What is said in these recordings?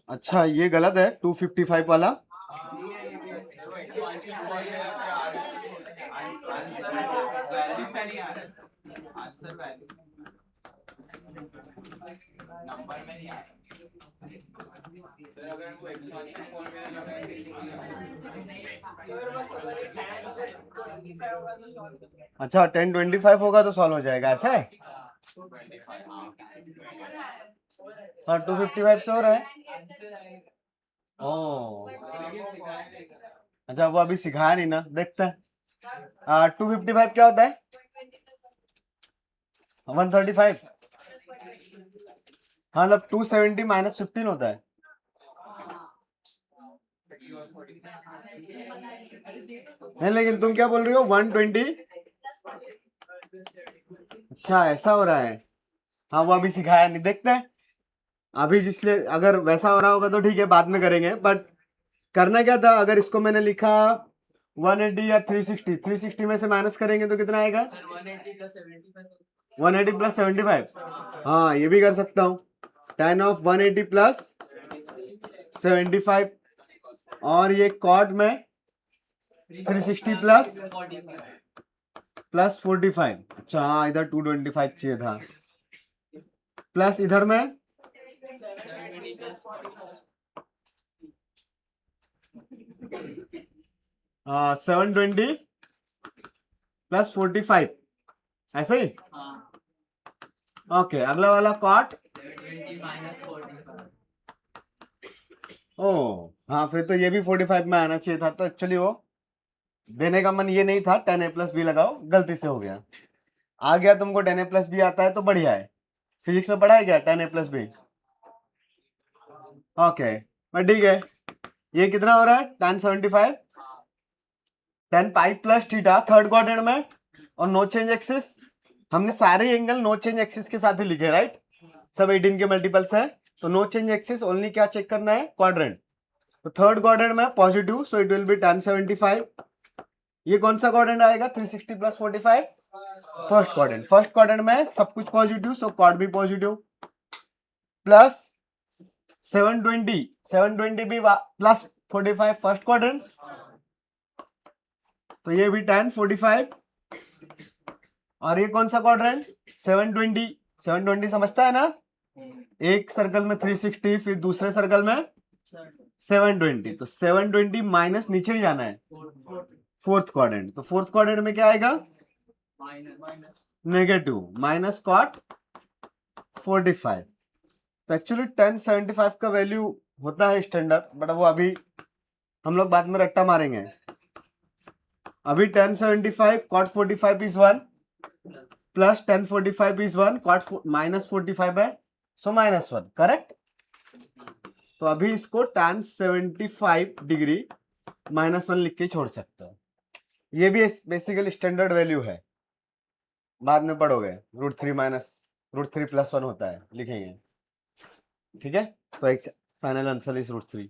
अच्छा ये गलत है 255 वाला। अच्छा 1025 होगा तो सॉल्व हो जाएगा, ऐसा है? हाँ 255 से हो रहा है। ओ अच्छा वो अभी सिखाया नहीं ना, देखते हैं। 255 क्या होता है? 135। हाँ मतलब 270 माइनस 15 होता है। नहीं लेकिन तुम क्या बोल रही हो 120? अच्छा ऐसा हो रहा है। हाँ वो अभी सिखाया नहीं, देखते हैं अभी, जिसलिए अगर वैसा हो रहा होगा तो ठीक है बाद में करेंगे। बट करना क्या था, अगर इसको मैंने लिखा 180 या 360, 360 में से माइनस करेंगे तो कितना आएगा? 180 प्लस 75। हाँ ये भी कर सकता हूँ, 10 ऑफ 180 प्लस 75, और ये कॉट में 360 प्लस 45। अच्छा हाँ इधर 225 चाहिए था, प्लस इधर में 720 प्लस 45, ऐसे ही। ओके अगला वाला कॉट। ओ हाँ फिर तो ये भी 45 में आना चाहिए था, तो एक्चुअली वो देने का मन ये नहीं था। 10a प्लस बी लगाओ, गलती से हो गया। आ गया तुमको 10a प्लस बी आता है तो बढ़िया है। फिजिक्स में पढ़ा है क्या 10a प्लस बी? ओके ठीक है। ये कितना हो रहा है? 1075, 10 पाई प्लस थीटा थर्ड क्वाड्रेंट में, और नो चेंज एक्सिस। हमने सारे एंगल नो चेंज एक्सिस के साथ ही लिखे, राइट? सब 18 के मल्टीपल्स हैं, तो नो चेंज एक्सिस ओनली क्या चेक करना है? क्वाड्रेंट। तो थर्ड क्वाड्रेंट में positive, so it will B 1075। ये कौन सा क्वाड्रेंट आएगा? 360 plus 45, first quadrant. First quadrant में सब कुछ पॉजिटिव, सो कॉर्ड भी पॉजिटिव, प्लस 720 भी प्लस 45 फर्स्ट क्वाड्रेंट, तो ये भी 1045। और ये कौन सा क्वाड्रेंट? 720। 720 समझता है ना? एक सर्कल में 360, फिर दूसरे सर्कल में 720, तो 720 माइनस नीचे ही जाना है, फोर्थ क्वाड्रेंट। तो फोर्थ क्वाड्रेंट में क्या आएगा? Negative, minus cot 45। तो एक्चुअली 1075 का वैल्यू होता है स्टैंडर्ड, बट वो अभी हम लोग बाद में रट्टा मारेंगे। अभी 1075 cot 45 is 1, plus 1045 is 1, cot minus 45 है, सो माइनस 1, करेक्ट? तो अभी इसको tan 75 डिग्री माइनस 1 लिख के छोड़ सकते हो। ये भी बेसिकली स्टैंडर्ड वैल्यू है, बाद में पढ़ोगे। √3 माइनस √3 प्लस 1 होता है, लिखेंगे, ठीक है? तो एक फाइनल आंसर इज √3।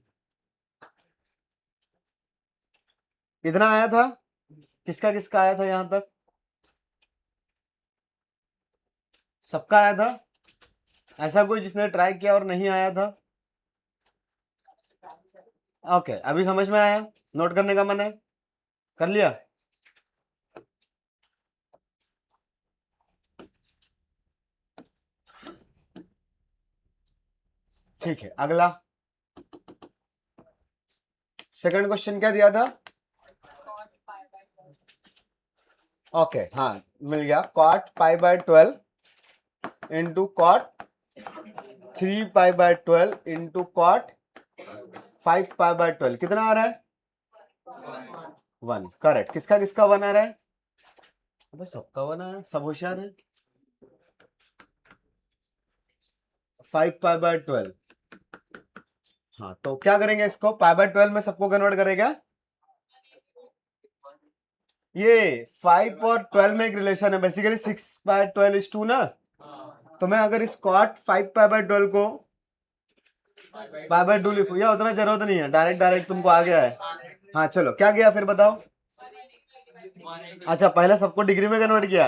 कितना आया था? किसका किसका आया था यहां तक? सबका आया था? ऐसा कोई जिसने ट्राई किया और नहीं आया था? ओके अभी समझ में आया? नोट करने का मन है? कर लिया? ठीक है अगला सेकंड क्वेश्चन क्या दिया था? ओके हाँ मिल गया। cot pi by 12 into cot 3 pi by 12 into cot 5 pi by 12, कितना आ रहा है? 1, करेक्ट। किसका किसका 1 आ रहा है? अबे सबका 1 आया, सब होशियार है। 5 पाई बाय 12। हाँ तो क्या करेंगे इसको? पाई बाय 12 में सबको कन्वर्ट करेगा। ये 5 और 12 में एक रिलेशन है बेसिकली, 6 बाय 12 इज 2 ना। तो मैं अगर इस कॉट 5 पाई बाय 12 को पाई बाय 2 लिखूं, या उतना जरूरत नहीं है, डायरेक्ट डायरेक्ट तुमको आ गया है। हाँ चलो क्या गया फिर बताओ? अच्छा पहले सबको डिग्री में कन्वर्ट किया।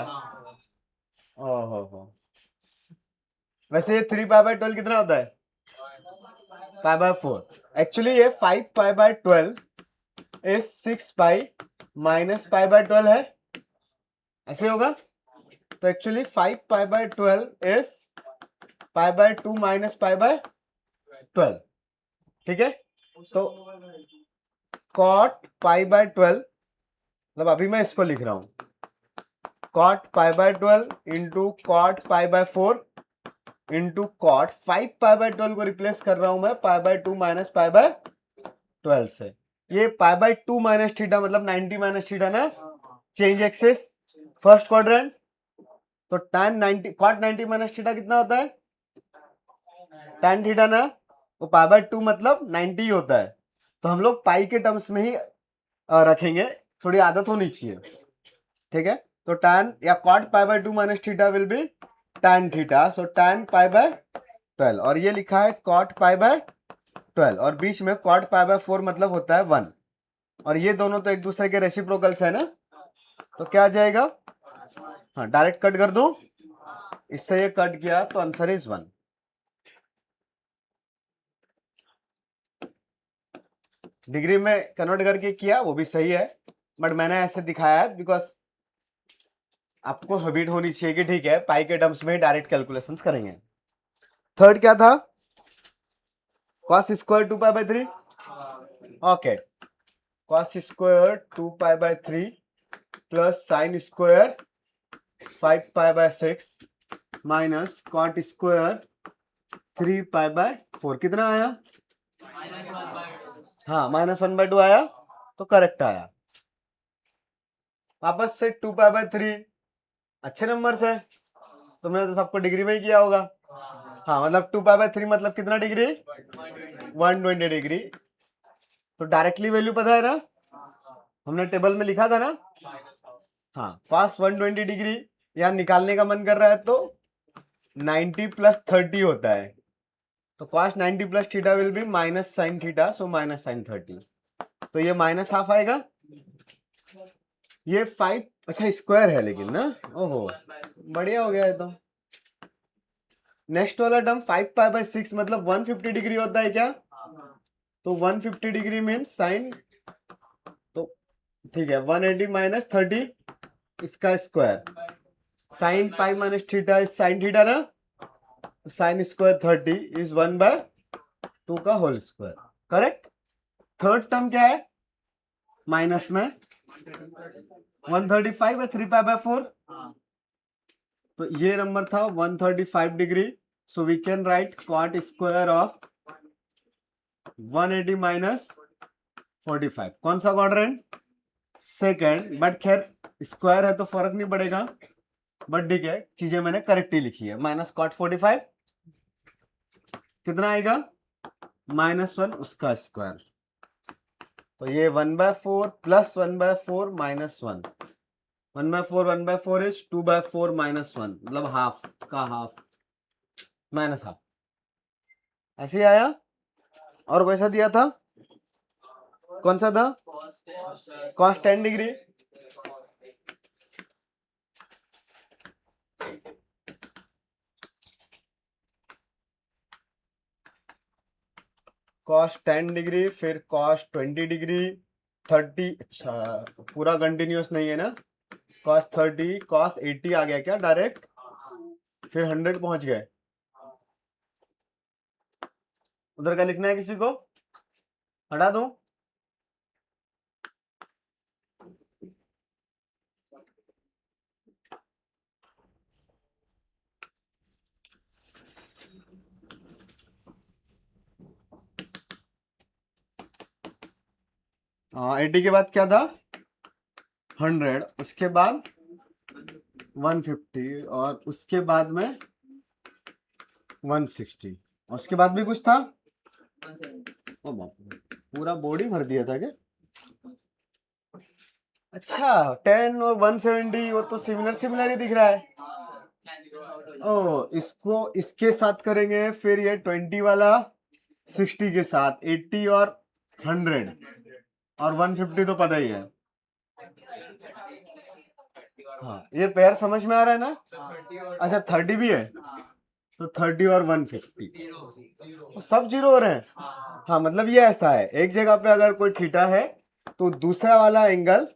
ओहो हो, वैसे ये 3π/12 कितना होता है? π/4। एक्चुअली ये 5π/12 इज 6π माइनस π/12 है, ऐसे होगा। तो एक्चुअली 5π/12 इज π/2 माइनस π/12, ठीक है। तो cot π/12, मतलब अभी मैं इसको लिख रहा हूं, cot π/12 into cot π/4 into cot 5π/12 को रिप्लेस कर रहा हूं मैं π/2 माइनस π/12 से। ये π/2 माइनस थीटा मतलब 90 माइनस थीटा ना, चेंज एक्सिस फर्स्ट क्वाड्रेंट। तो tan 90 cot 90 माइनस थीटा कितना होता है? tan थीटा ना, वो π/2 मतलब 90 ही होता है। तो हम लोग पाई के टर्म्स में ही रखेंगे, थोड़ी आदत होनी चाहिए, ठीक है। तो tan या cot π/2 minus theta will be tan theta, so tan π/12, और ये लिखा है cot π/12, और बीच में cot π/4 मतलब होता है 1, और ये दोनों तो एक दूसरे के रेसिप्रोकल्स है ना, तो क्या आ जाएगा? हाँ, डायरेक्ट कट कर दो, इससे ये कट किया तो आंसर इज 1। डिग्री में कन्वर्ट करके किया वो भी सही है, बट मैंने ऐसे दिखाया है बिकॉज आपको हैबिट होनी चाहिए कि ठीक है पाई के टर्म्स में डायरेक्ट कैलकुलेशंस करेंगे। थर्ड क्या था? cos square 2π/3, okay, cos square 2π/3 plus sine square 5π/6 minus cot square 3π/4, कितना आया? हाँ, -1/2 आया, तो करेक्ट आया। वापस से 2π/3 अच्छे नंबर है, तुमने तो सबको डिग्री में ही किया होगा। हाँ, मतलब 2π/3 मतलब कितना डिग्री? 120 डिग्री। तो डायरेक्टली वैल्यू पता है ना, हमने टेबल में लिखा था ना। हाँ, cos 120 डिग्री यहाँ निकालने का मन कर रहा है तो 90 + 30 होता है, तो cos 90 + theta will be minus sine theta, so minus sine 30, तो ये माइनस हाफ आएगा। ये 5, अच्छा स्क्वायर है लेकिन ना, ओहो बढ़िया हो गया है। तो नेक्स्ट वाला टर्म 5π/6 मतलब 150 डिग्री होता है क्या? तो 150 डिग्री मीन्स साइन, तो ठीक है 180 माइनस 30 इसका square, sine pi minus theta is sine theta ना, साइन स्क्वायर 30 इज 1/2 का whole square, correct. Third term क्या है? माइनस में 135 है 3π/4, तो ये नंबर था 135 degree, so we can write cot square of 180 minus 45, कौन सा क्वाड्रेंट? सेकंड, बट खैर स्क्वायर है तो फर्क नहीं पड़ेगा, बट ठीक है चीजें मैंने करेक्ट ही लिखी है। माइनस कॉट 45 कितना आएगा? -1 उसका स्क्वायर, तो ये 1/4 प्लस 1/4 माइनस 1, 1/4 1/4 इज 2/4 माइनस 1, मतलब हाफ का हाफ माइनस हाफ, ऐसे ही आया। और कैसा दिया था? कौन सा था? cos 10 डिग्री, cos 10 डिग्री, फिर cos 20 डिग्री, 30, अच्छा पूरा कंटिन्यूअस नहीं है ना, cos 30, cos 80 आ गया क्या डायरेक्ट, फिर 100 पहुंच गए। उधर का लिखना है किसी को? हटा दो। हाँ, 80 के बाद क्या था? 100, उसके बाद 150, और उसके बाद में 160, और उसके बाद भी कुछ था। ओ बाप रे, पूरा बॉडी भर दिया था क्या? अच्छा 10 और 170 वो तो सिमिलर सिमिलर ही दिख रहा है। ओ, इसको इसके साथ करेंगे, फिर ये 20 वाला 60 के साथ, 80 और 100 और 150 तो पता ही है। हाँ, ये पेयर समझ में आ रहा है ना? अच्छा 30 भी है, तो 30 और 150 सब जीरो हो रहे हैं। हाँ मतलब ये ऐसा है, एक जगह पे अगर कोई थीटा है तो दूसरा वाला एंगल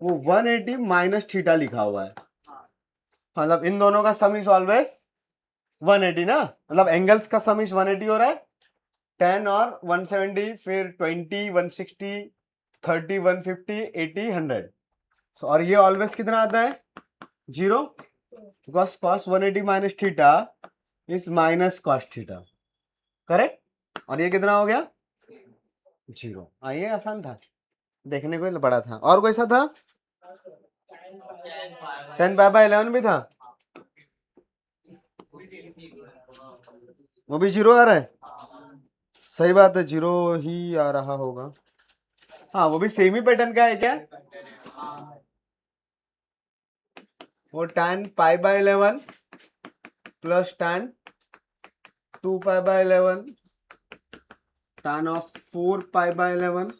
वो 180 माइनस थीटा लिखा हुआ है, मतलब इन दोनों का सम इज ऑलवेज 180 ना, मतलब एंगल्स का सम इज 180 हो रहा है। 10 और 170, फिर 20, 160, 30, 150, 80, 100। और ये ऑलवेज कितना आता है? Zero, because cos 180 minus theta is minus cos theta, correct. और ये कितना हो गया? जीरो। ये आसान था, देखने को बड़ा था। और कोई सा था? 10 पाई बाय 11 भी था, वो भी जीरो आ रहा है। सही बात है, जीरो ही आ रहा होगा। हाँ वो भी सेम ही पैटर्न का है क्या? वो tan pi by 11 plus tan 2 pi by 11, tan of 4 pi by 11,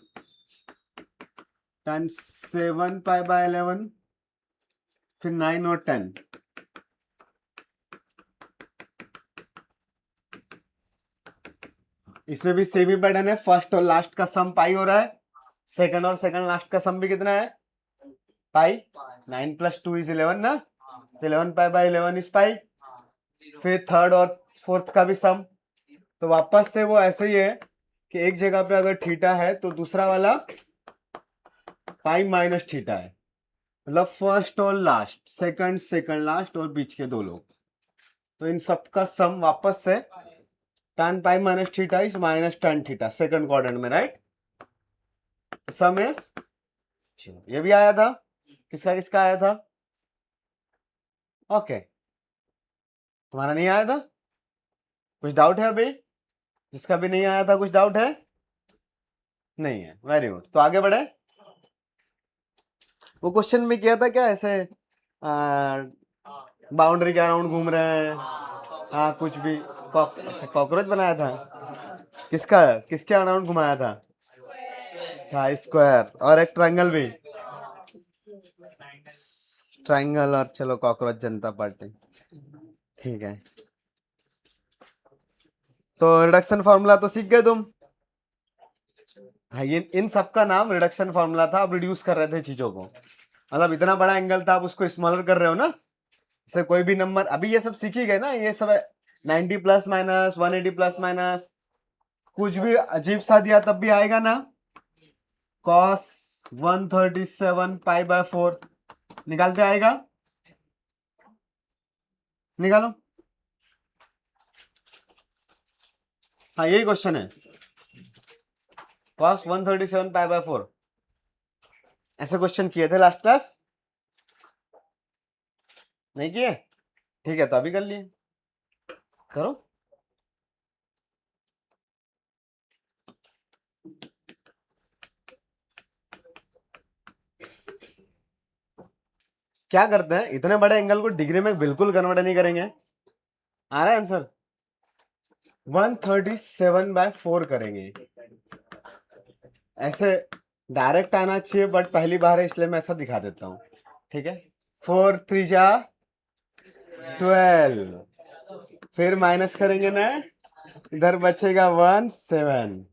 tan 7 pi by 11, फिर 9 और 10। इसमें भी सेम ही पैटर्न है, फर्स्ट और लास्ट का सम पाई हो रहा है, सेकंड और सेकंड लास्ट का सम भी कितना है? पाई। 9 प्लस 2 इज 11 ना, तो 11 पाई बाय 11 इज पाई। फिर थर्ड और फोर्थ का भी सम। तो वापस से वो ऐसे ही है कि एक जगह पे अगर थीटा है तो दूसरा वाला पाई माइनस थीटा है, मतलब फर्स्ट और लास्ट, सेकंड सेकंड लास्ट और बीच के दो लोग, तो इन सब का सम वापस से tan pi minus theta is minus tan theta, second quadrant में, राइट। सम इज, ये भी आया था, किसका किसका आया था? ओके, तुम्हारा नहीं आया था? कुछ डाउट है अभी? जिसका भी नहीं आया था कुछ डाउट है? नहीं है, वेरी गुड। तो आगे बढ़े। वो क्वेश्चन में किया था क्या ऐसे, बाउंड्री के अराउंड घूम रहे हैं, हाँ कुछ भी, कॉकरोच बनाया था, किसका, किसके अराउंड घुमाया था? अच्छा स्क्वायर, और एक ट्रायंगल भी, ट्रायंगल और चलो कॉकरोच जनता पार्टी, ठीक है। तो रिडक्शन फॉर्मूला तो सीख गए तुम। हाँ ये इन सब का नाम रिडक्शन फॉर्मूला था, आप रिड्यूस कर रहे थे चीजों को, मतलब इतना बड़ा एंगल था आप उसको स्मॉलर कर रहे हो ना। जैसे कोई भी नंबर, अभी ये सब सीख ही गए ना, ये सब 90 प्लस माइनस, 180 प्लस माइनस, कुछ भी अजीब सा दिया तब भी आएगा ना। cos 137 पाई बाय 4 निकालते आएगा, निकालो। हाँ यही क्वेश्चन है, cos 137 पाई बाय 4, ऐसे क्वेश्चन किए थे लास्ट क्लास, नहीं किए? ठीक है तो अभी कर लिए, करो। क्या करते हैं, इतने बड़े एंगल को डिग्री में बिल्कुल कन्वर्ट नहीं करेंगे। आ रहा है आंसर? 137 बाय 4 करेंगे, ऐसे डायरेक्ट आना चाहिए बट पहली बार है इसलिए मैं ऐसा दिखा देता हूँ, ठीक है। 4 3 जा 12, फिर माइनस करेंगे ना, इधर बचेगा 1 7,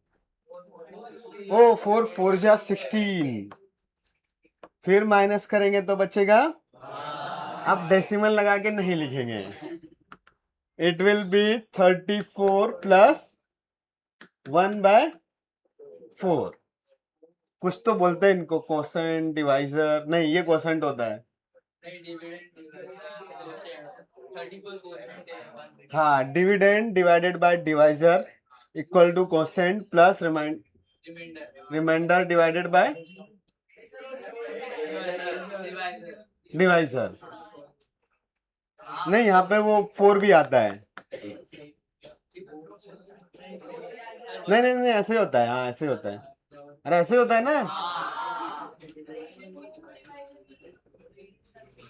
ओ 4 4 जा 16, फिर माइनस करेंगे तो बचेगा, अब डेसिमल लगा के नहीं लिखेंगे, it will be 34 plus 1 by 4। कुछ तो बोलते हैं इनको, कोसेंट डिवाइजर, नहीं ये कोसेंट होता है, हाँ dividend divided by divisor equal to quotient plus remainder divided by divisor. नहीं यहाँ पे वो 4 भी आता है, नहीं नहीं नहीं ऐसे होता है, हाँ ऐसे होता है, अरे ऐसे होता है ना,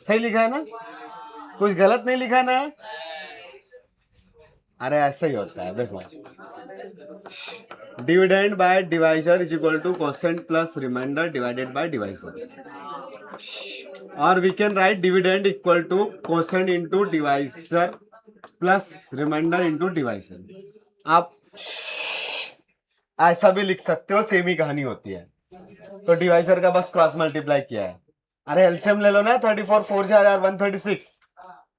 सही लिखा है ना, कुछ गलत नहीं लिखा ना, अरे ऐसे ही होता है देखो, dividend by divisor is equal to quotient plus remainder divided by divisor, और we can write dividend equal to quotient into divisor plus remainder into divisor. आप ऐसा भी लिख सकते हो, सेम ही कहानी होती है। तो डिवाइजर का बस क्रॉस मल्टीप्लाई किया है। अरे एलसीएम ले लो ना, 34 4 जा यार 136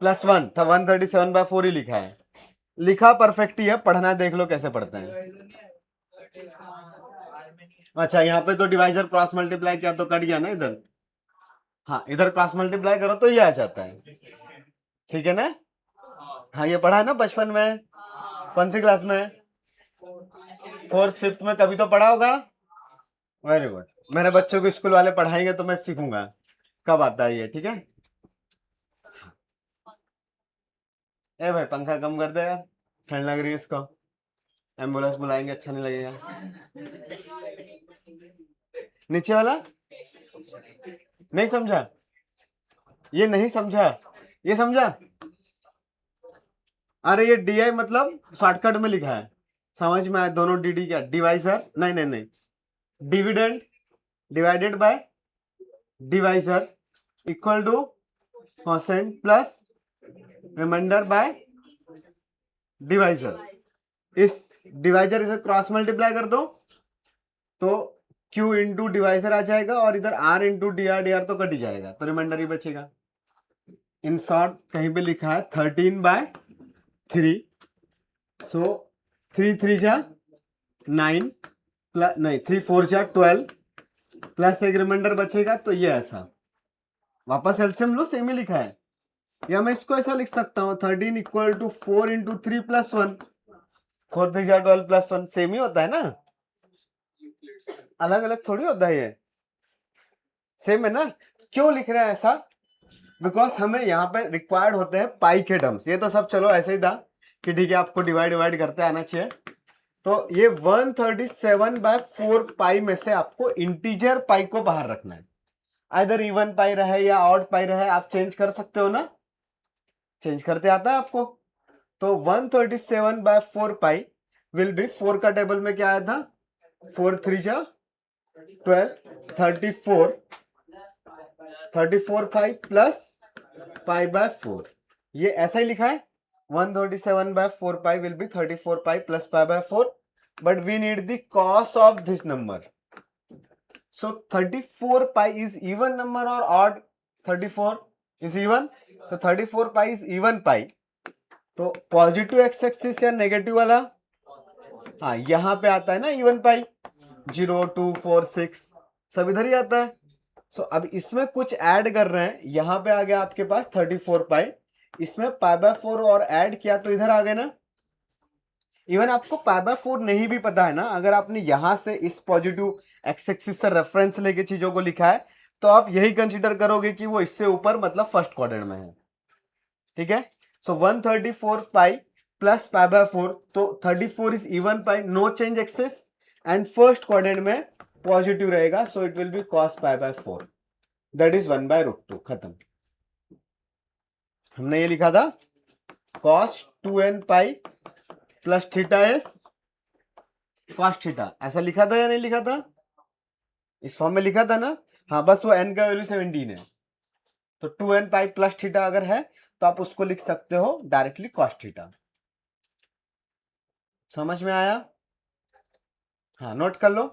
प्लस 1 था 137/4 ही लिखा है। लिखा परफेक्ट ही है, पढ़ना देख लो कैसे पढ़ते हैं। अच्छा यहाँ पे तो डिवाइजर क्रॉस मल्टीप्लाई किया तो कट गया ना इधर। हाँ इधर क्रॉस मल्टीप्लाई करो तो ये आ जाता है, ठीक है ना। हाँ ये पढ़ा है ना बचपन में, कौन सी क्लास में, 4th 5th में कभी तो पढ़ा होगा। वेरी गुड, मेरे बच्चों को स्कूल वाले पढ़ाएंगे तो मैं सीखूंगा कब आता है ये, ठीक है। ए भाई पंखा कम कर दे यार, ठंड लग रही है इसको। एम्बुलेंस बुलाएंगे, अच्छा नहीं लगेगा। नीचे वाला नहीं समझा, ये नहीं समझा, ये समझा। अरे ये डी मतलब शॉर्टकट में लिखा है, समझ में आया। दोनों डी क्या, डिवाइजर नहीं नहीं नहीं, dividend divided by divisor equal to quotient plus remainder by divisor. इस डिवाइजर इसे क्रॉस मल्टीप्लाई कर दो तो Q इंटू डिवाइजर आ जाएगा, और इधर R इंटू डी आर तो कट ही जाएगा, तो रिमाइंडर ही बचेगा। इन शॉर्ट कहीं पे लिखा है 13/3, सो 3 3 जा 9 प्लस नहीं 3 4 जा 12 प्लस एक रिमाइंडर बचेगा, तो ये ऐसा वापस एलसीएम लो, सेम ही लिखा है। या मैं इसको ऐसा लिख सकता हूँ 13 इक्वल टू 4 इंटू 3 प्लस 1, 4 3 जा 12 प्लस 1, सेम ही होता है ना, अलग अलग थोड़ी होता है, ये सेम है ना। क्यों लिख रहे हैं ऐसा, बिकॉज हमें यहाँ पे रिक्वायर्ड होते हैं पाई के टर्म्स। ये तो सब चलो ऐसे ही था कि ठीक है आपको डिवाइड करते आना चाहिए। तो ये 137/4 पाई में से आपको इंटीजर पाई को बाहर रखना है, आइदर इवन पाई रहे या ऑड पाई रहे, आप चेंज कर सकते हो ना, चेंज करते आता है आपको। तो 137/4 पाई विल बी, 4 का टेबल में क्या आया था, 4 3 जा 12, 34 पाई प्लस पाई/4, ये ऐसा ही लिखा है। 137/4 pi will be 34 pi plus पाई/4, but we need the cos of this number. So 34 pi is even number और ऑड, 34 इज इवन, तो 34 पाई इज इवन पाई। तो पॉजिटिव एक्स एक्सिस या नेगेटिव वाला, हाँ यहाँ पे आता है ना इवन पाई, 0 2 4 6 सब इधर ही आता है। सो अब इसमें कुछ ऐड कर रहे हैं, यहाँ पे आ गया आपके पास 34 पाई, इसमें पाई/4 और ऐड किया तो इधर आ गए ना। इवन आपको पाई/4 नहीं भी पता है ना, अगर आपने यहां से इस पॉजिटिव एक्स एक्सिस से रेफरेंस लेके चीजों को लिखा है तो आप यही कंसीडर करोगे कि वो इससे ऊपर मतलब फर्स्ट क्वाड्रेंट में है, ठीक है। सो 134 पाई प्लस पाई/4, तो 34 is even pi, no change axis, and first quadrant में पॉजिटिव रहेगा, so it will be cos पाई/4, दैट इज 1/√2, खत्म। हमने ये लिखा था cos 2n pi plus theta as cos theta, ऐसा लिखा था या नहीं लिखा था, इस फॉर्म में लिखा था ना। हाँ बस वो n का वैल्यू 17 है, तो 2n पाई प्लस थीटा अगर है तो आप उसको लिख सकते हो डायरेक्टली cos थीटा। समझ में आया, हाँ नोट कर लो।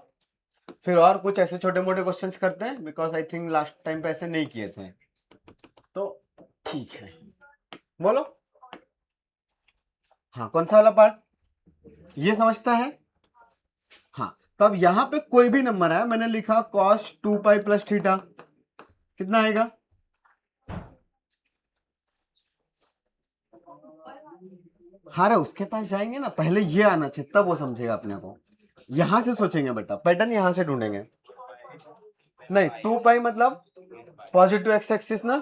फिर और कुछ ऐसे छोटे मोटे क्वेश्चंस करते हैं, because I think last time पे ऐसे नहीं किए थे, तो ठीक है बोलो। हाँ कौन सा वाला पार्ट, ये समझता है। हाँ तो अब यहां पे कोई भी नंबर है, मैंने लिखा cos 2 पाई प्लस थीटा, कितना आएगा, हाँ उसके पास जाएंगे ना, पहले ये आना चाहिए तब वो समझेगा अपने को। यहां से सोचेंगे बेटा, पैटर्न यहां से ढूंढेंगे। नहीं 2 पाई मतलब पॉजिटिव एक्स एक्सिस ना,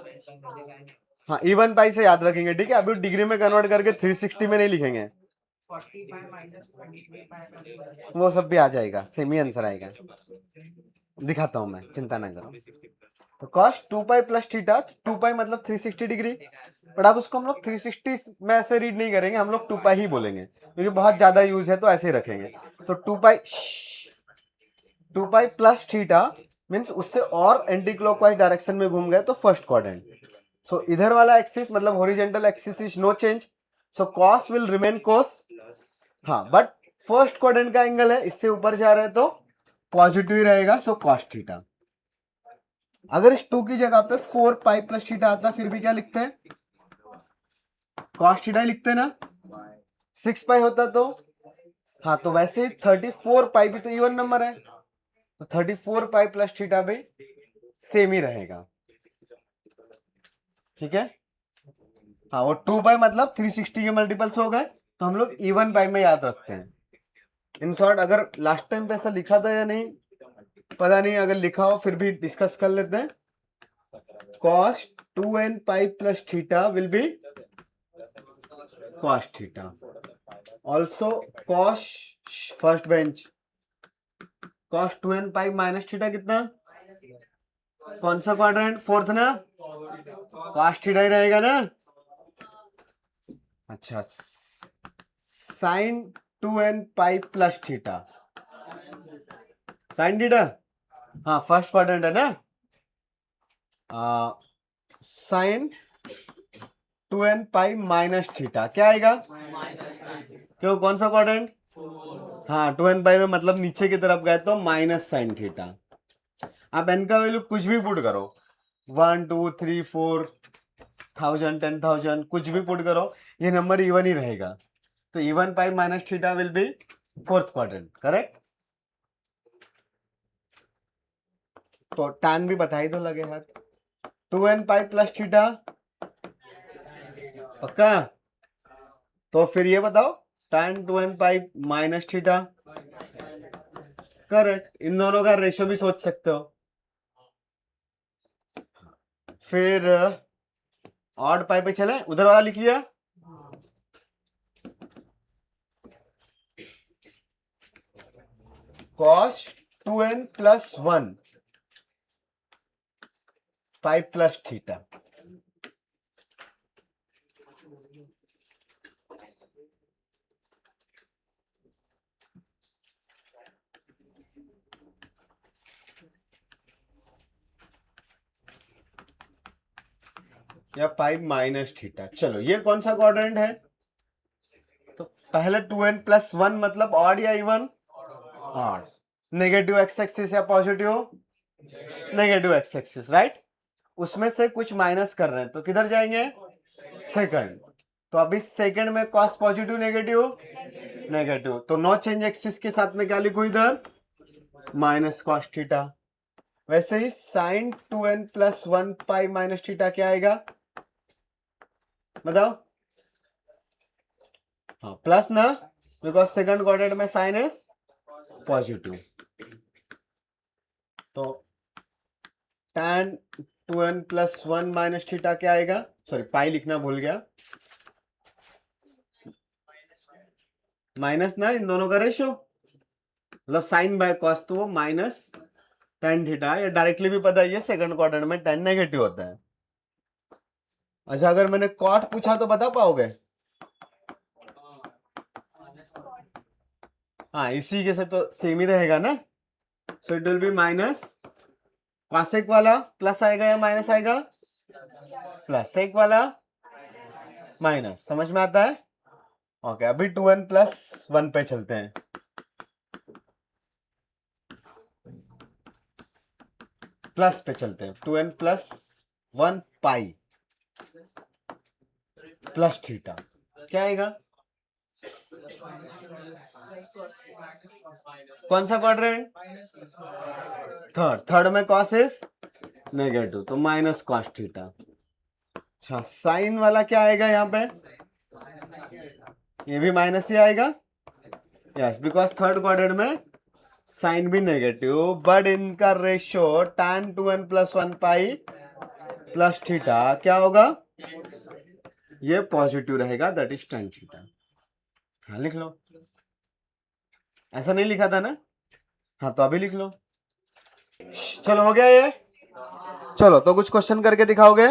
हाँ इवन पाई से याद रखेंगे, ठीक है। अभी डिग्री में कन्वर्ट करके 360 में नहीं लिखेंगे, वो सब भी आ जाएगा, सेम ही आंसर आएगा, दिखाता हूं मैं, चिंता ना करो। तो cos 2 पाई प्लस थीटा, 2 पाई मतलब 360 डिग्री, बट अब उसको हम लोग 360 में ऐसे रीड नहीं करेंगे, हम लोग 2 पाई ही बोलेंगे क्योंकि बहुत ज्यादा यूज है, तो ऐसे ही रखेंगे। तो 2 पाई प्लस थीटा मीन्स उससे और एंटी क्लॉकवाइज डायरेक्शन में घूम गए तो फर्स्ट क्वाड्रेंट। सो इधर वाला एक्सिस मतलब horizontal axis is no change, so cos will remain cos, हाँ, बट फर्स्ट क्वाड्रेंट का एंगल है, इससे ऊपर जा रहे हैं तो पॉजिटिव ही रहेगा, सो कॉस थीटा। अगर इस 2 की जगह पे 4 पाई प्लस थीटा आता फिर भी क्या लिखते हैं, कॉस थीटा ही लिखते हैं ना। 6 पाई होता तो, हाँ, तो वैसे 34 पाई भी तो इवन नंबर है, तो 34 पाई प्लस थीटा भी सेम ही रहेगा, ठीक है। हाँ, वो 2 पाई मतलब 360 के मल्टीपल्स हो गए, तो हम लोग इवन पाई में याद रखते हैं। इन शॉर्ट, अगर लास्ट टाइम पे ऐसा लिखा था या नहीं पता नहीं, अगर लिखा हो फिर भी डिस्कस कर लेते हैं। cos 2n pi plus theta will be cos theta, also cos, first bench, cos 2n pi minus theta कितना, कौन सा क्वाड्रेंट, फोर्थ ना, cos थीटा ही रहेगा ना। अच्छा, sin 2n pi plus theta, sin theta, हाँ, फर्स्ट क्वाड्रेंट है ना, sin 2n pi minus theta क्या आएगा, क्यों, कौन सा क्वाड्रेंट, हाँ, 2n पाई में मतलब नीचे की तरफ गए तो माइनस साइन थीटा। आप n का वैल्यू कुछ भी पुट करो, 1 2 3 4 1000 10,000 कुछ भी पुट करो, ये नंबर इवन ही रहेगा, तो even pi minus theta will B fourth quadrant, correct. तो tan भी बता ही दो लगे हाथ, 2n पाई प्लस थीटा पक्का। तो फिर ये बताओ tan 2n pi minus theta, correct, इन दोनों का रेशियो भी सोच सकते हो। फिर ऑड पाई पे चले, उधर वाला लिख लिया, cos 2n प्लस 1 पाई प्लस थीटा, या पाई माइनस थीटा। चलो, ये कौन सा क्वाड्रेंट है, तो पहले 2n प्लस 1 मतलब ऑड या even, odd, negative x axis या positive, negative x axis, right. उसमें से कुछ माइनस कर रहे हैं तो किधर जाएंगे, सेकंड, तो अभी सेकंड में कॉस पॉजिटिव नेगेटिव नेगेटिव, तो नो चेंज एक्सिस के साथ में क्या लिखू इधर, माइनस कॉस थीटा। वैसे ही sine 2n plus 1 pi minus theta क्या आएगा, बताओ, हाँ, प्लस ना, बिकॉज सेकंड क्वाड्रेंट में साइन इज पॉजिटिव, तो tan 2n plus 1 minus theta क्या आएगा, सॉरी पाई लिखना भूल गया, माइनस ना, इन दोनों का रेशियो, मतलब साइन बाय कॉस, तो वो माइनस tan थीटा, या डायरेक्टली भी पता है सेकंड क्वाड्रेंट में tan नेगेटिव होता है। अच्छा, अगर मैंने कॉट पूछा तो बता पाओगे, हाँ, इसी के से तो सेम ही रहेगा ना, सो it will be minus, cosec वाला प्लस आएगा या माइनस आएगा, प्लस, सेक वाला माइनस, समझ में आता है। ओके, अभी 2n प्लस 1 पे चलते हैं, प्लस पे चलते हैं, 2n प्लस 1 पाई प्लस थीटा क्या आएगा, कौन सा क्वाड्रेंट, थर्ड में कॉस इज नेगेटिव, तो माइनस कॉस थीटा। अच्छा, साइन वाला क्या आएगा यहाँ पे, ये भी माइनस ही आएगा, यस, बिकॉज थर्ड क्वाड्रेंट में साइन भी नेगेटिव, बट इनका रेशियो tan 2n प्लस 1 पाई प्लस थीटा क्या होगा, ये पॉजिटिव रहेगा, दैट इज tan थीटा। हाँ, लिख लो, ऐसा नहीं लिखा था ना, हाँ, तो अभी लिख लो। चलो, हो गया ये, चलो तो कुछ क्वेश्चन करके दिखाओगे,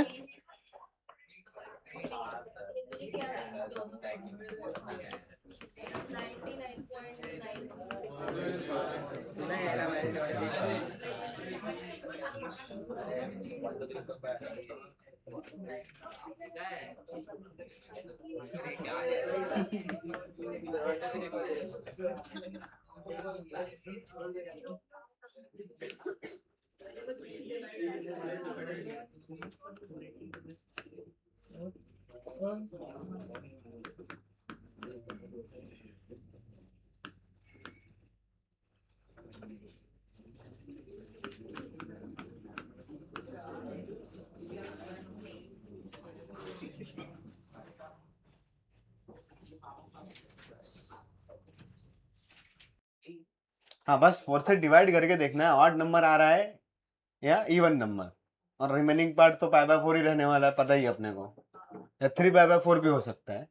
हाँ, बस 4 से डिवाइड करके देखना है ऑड नंबर आ रहा है या इवन नंबर, और रिमेनिंग पार्ट तो पाई बाय 4 ही रहने वाला है, पता ही अपने को, या 3 पाई बाय 4 भी हो सकता है।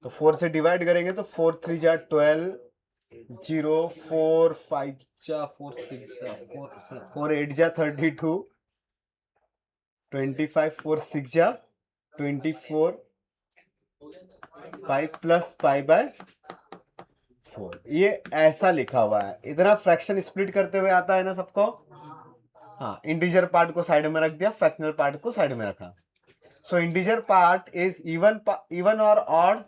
तो 4 से डिवाइड करेंगे तो 4 3 जा 12, 0 4 5 जा 4 6 जा 4 8 जा 32, 25 4 6 जा 24, पाई प्लस पाई बाय 4, ये ऐसा लिखा हुआ है। इतना फ्रैक्शन स्प्लिट करते हुए आता है ना सबको। हाँ, इंटीजर पार्ट को साइड में रख दिया, फ्रैक्शनल पार्ट को साइड में रखा। सो इंटीजर पार्ट इज इवन और odd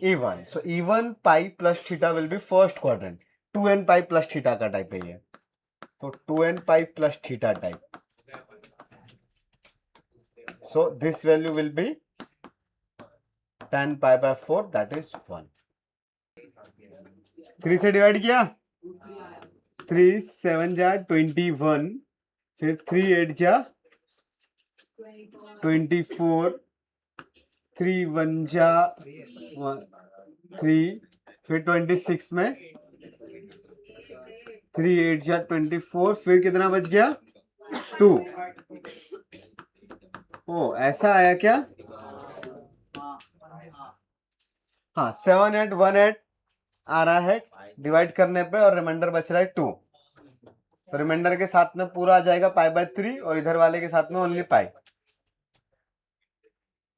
even. So even pi plus theta will be first quadrant. 2n pi plus theta का टाइप है ये, तो 2n pi plus theta type. So this value will be 10 pi by 4, that is 1. 3 से divide किया, 3 7 जा 21, फिर 3 8 जा 24, 3 1 जा 3, फिर 26 में 3 8 जा 24, फिर कितना बच गया 2। ओ ऐसा आया क्या? हाँ, 7 8 1 8 आ रहा है डिवाइड करने पे, और रिमाइंडर बच रहा है 2। तो रिमाइंडर के साथ में पूरा आ जाएगा पाई बाय 3, और इधर वाले के साथ में ओनली पाई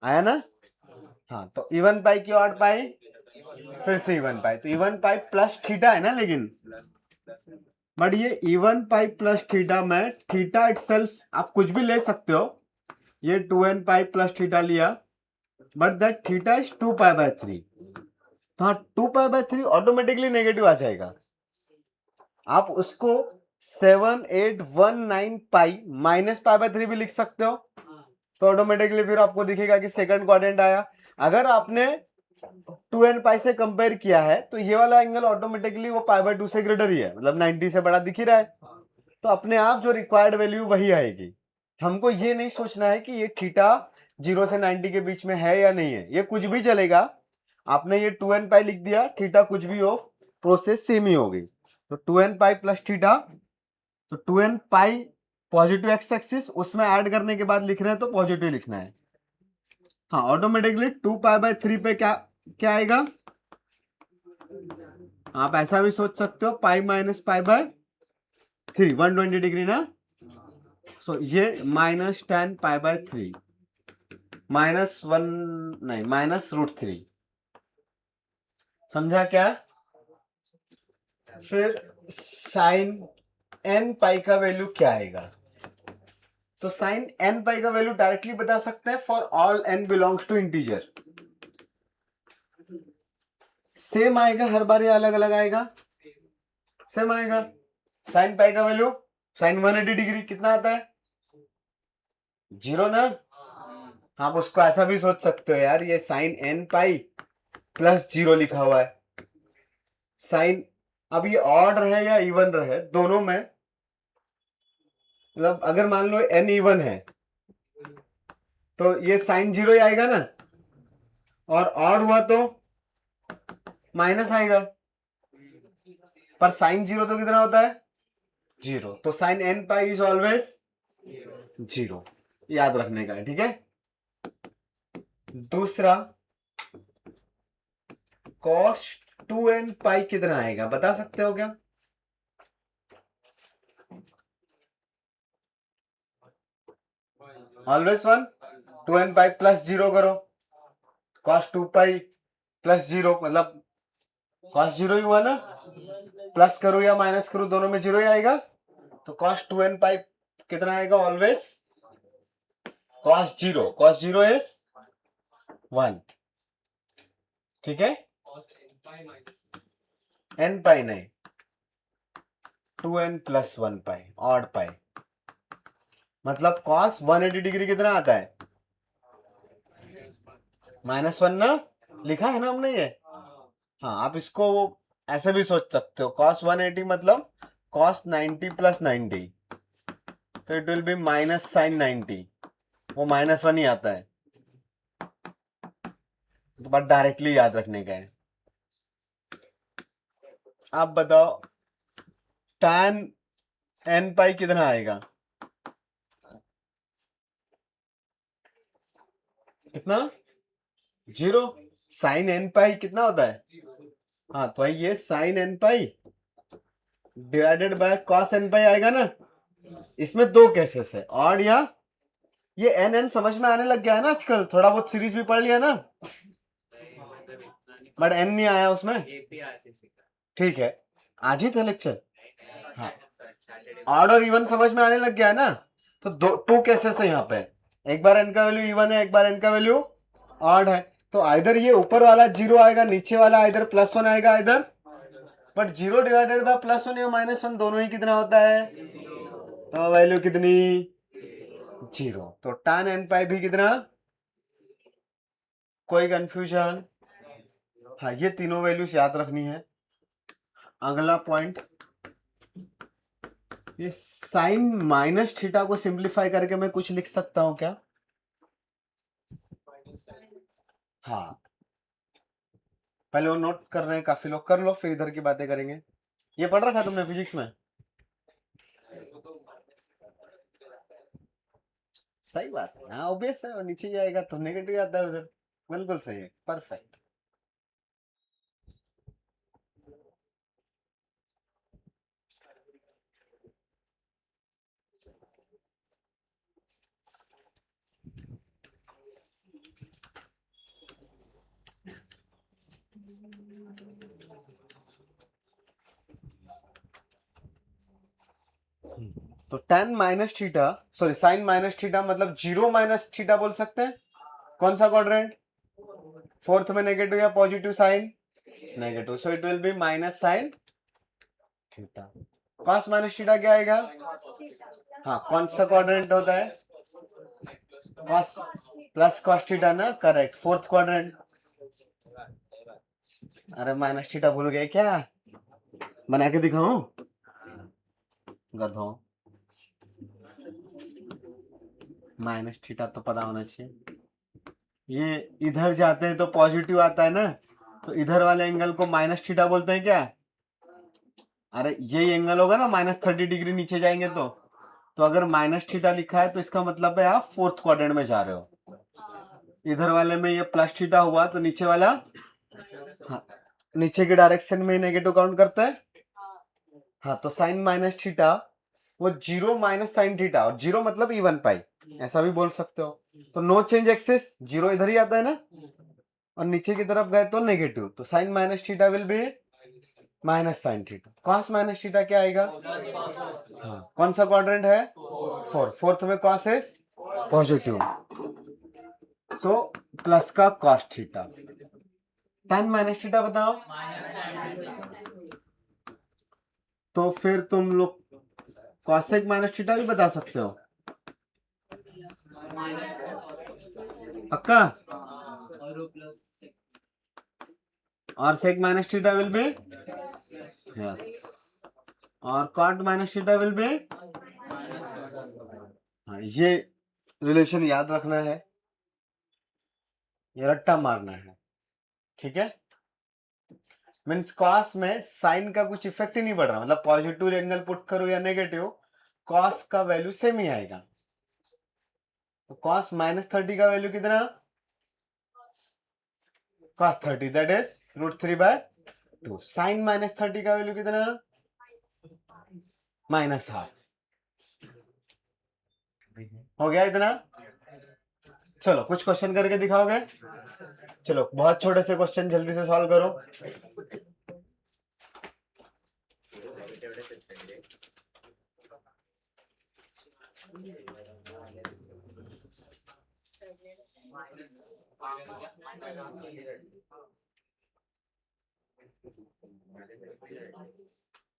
आया ना। हाँ, तो इवन पाई की ऑड पाई, फिर से इवन पाई, तो इवन पाई प्लस थीटा है ना, लेकिन बट ये इवन पाई प्लस थीटा में थीटा इटसेल्फ आप कुछ भी ले सकते हो। ये 2n पाई प्लस थीटा लिया, but that theta is 2 pi by 3। तो हाँ, 2 पाई बाय 3 ऑटोमेटिकली नेगेटिव आ जाएगा। आप उसको 7 8 1 9 पाई माइनस पाई बाय 3 भी लिख सकते हो, तो ऑटोमेटिकली फिर आपको दिखेगा कि सेकंड क्वाड्रेंट आया। अगर आपने 2n पाई से कंपेयर किया है तो ये वाला एंगल ऑटोमेटिकली वो पाई बाय 2 से ग्रेटर ही है, मतलब 90 से बड़ा दिख ही रहा है, तो अपने आप जो रिक्वायर्ड वैल्यू वही आएगी। हमको ये नहीं सोचना है कि ये थीटा 0 से 90 के बीच में है या नहीं है, ये कुछ भी चलेगा। आपने ये 2n पाई लिख दिया, थीटा कुछ भी हो, प्रोसेस सेम ही होगी। तो 2n पाई प्लस थीटा, तो 2n पाई पॉजिटिव एक्स एक्सिस, उसमें ऐड करने के बाद लिख रहे हैं तो पॉजिटिव लिखना है। हाँ, ऑटोमेटिकली 2 पाई बाय 3 पे क्या क्या आएगा, आप ऐसा भी सोच सकते हो, pi minus pi by 3 120 degree ना। सो ये माइनस 10 पाई बाय 3 माइनस 1 नहीं माइनस √3, समझा क्या? फिर साइन n पाई का वैल्यू क्या आएगा, तो साइन n पाई का वैल्यू डायरेक्टली बता सकते हैं for all n belongs to integer. Same आएगा हर बार या अलग अलग आएगा? सेम आएगा। साइन पाई का वैल्यू साइन 180 डिग्री कितना आता है, 0 ना। आप उसको ऐसा भी सोच सकते हो यार, ये साइन n पाई प्लस 0 लिखा हुआ है। साइन, अब ये ऑड रहे या इवन रहे, दोनों में, मतलब अगर मान लो n इवन है तो ये साइन 0 ही आएगा ना, और ऑड हुआ तो माइनस आएगा, पर साइन 0 तो कितना होता है 0, तो sine n pi is always 0, याद रखने का है, ठीक है। दूसरा, cos 2n पाई कितना आएगा बता सकते हो क्या? ऑलवेज 1, 2n पाई प्लस 0 करो, cos 2 पाई प्लस 0, मतलब cos 0 ही हुआ ना, प्लस करो या माइनस करो दोनों में 0 ही आएगा। तो cos 2n पाई कितना आएगा, ऑलवेज cos 0 इज 1, ठीक है, n पाई नहीं, 2n प्लस 1 पाई, ऑड पाई, मतलब cos 180 डिग्री कितना आता है, -1 ना, लिखा है ना हमने ये। हाँ, आप इसको ऐसे भी सोच सकते हो, cos 180 मतलब cos 90 प्लस 90, तो it will be minus sine 90, वो -1 ही आता है, तो बात डायरेक्टली याद रखने का है। आप बताओ tan n पाई कितना आएगा, कितना, 0, साइन n पाई कितना होता है, हाँ, तो ये sine n pi divided by cos n pi आएगा ना। इसमें दो केसेस है, ऑड या ये n समझ में आने लग गया है ना आजकल, थोड़ा बहुत सीरीज भी पढ़ लिया ना, बट n नहीं आया उसमें, ठीक है, आज ही था लेक्चर। हाँ, ऑड और इवन समझ में आने लग गया है ना, तो टू केसेस है यहाँ पे, एक बार n का वैल्यू इवन है, एक बार n का वैल्यू ऑड है, तो आइदर ये ऊपर वाला 0 आएगा, नीचे वाला आइदर +1 आएगा आइदर, बट 0 डिवाइडेड बाय +1 या -1 दोनों ही कितना होता है, तो वैल्यू कितनी, 0, तो tan n पाई भी कितना, कोई कंफ्यूजन, हाँ, ये तीनों वैल्यूज याद रखनी है। अगला पॉइंट, ये साइन माइनस थीटा को सिंप्लीफाई करके मैं कुछ लिख सकता हूं क्या, हाँ, पहले वो नोट कर रहे हैं काफी लोग, कर लो फिर इधर की बातें करेंगे। ये पढ़ रखा तुमने फिजिक्स में, सही बात है, हाँ ऑब्वियस है, और नीचे जाएगा तो नेगेटिव आता है उधर, बिल्कुल सही है, परफेक्ट। तो tan minus theta, sorry sine minus theta मतलब 0 माइनस थीटा बोल सकते हैं, कौन सा क्वाड्रेंट, फोर्थ में नेगेटिव या positive sine, negative, so it will be minus sine theta. cos minus theta क्या आएगा, हाँ, कौन सा क्वाड्रेंट होता है, cos प्लस cos थीटा ना, करेक्ट, फोर्थ क्वाड्रेंट। अरे माइनस थीटा भूल गए क्या, बना के दिखाऊं, गधों, माइनस थीटा तो पता होना चाहिए, ये इधर जाते हैं तो पॉजिटिव आता है ना, तो इधर वाले एंगल को माइनस थीटा बोलते हैं क्या, अरे यही एंगल होगा ना, -30 डिग्री नीचे जाएंगे तो अगर माइनस थीटा लिखा है तो इसका मतलब है आप फोर्थ क्वाड्रेंट में जा रहे हो, इधर वाले में ये प्लस थीटा हुआ तो नीचे वाला, हाँ, नीचे के डायरेक्शन में नेगेटिव काउंट करता है, हाँ, तो साइन माइनस थीटा वो 0 माइनस साइन थीटा, और 0 मतलब इवन पाई, ऐसा भी बोल सकते हो, तो नो चेंज एक्सिस, 0 इधर ही आता है ना, और नीचे की तरफ गए तो नेगेटिव, तो sine minus theta will be minus sine theta. Cos minus theta क्या आएगा, हाँ, कौन सा क्वाड्रेंट है, फोर्थ में cos is positive, so plus का cos theta, tan minus theta बताओ, तो फिर तुम लोग कॉसेक माइनस थीटा भी बता सकते हो, पक्का, और sec minus theta will be, yes, और cot minus theta will be, हाँ, ये रिलेशन याद रखना है, ये रट्टा मारना है, ठीक है, मीन्स कॉस में साइन का कुछ इफेक्ट ही नहीं पड़ रहा, मतलब पॉजिटिव एंगल पुट करो या नेगेटिव, कॉस का वैल्यू सेम ही आएगा, तो कॉस -30 का वैल्यू कितना, cos 30 दैट इज √3/2, साइन -30 का वैल्यू कितना, -12, हो गया इतना, चलो कुछ क्वेश्चन करके दिखाओगे, चलो बहुत छोटे से क्वेश्चन जल्दी से सॉल्व करो,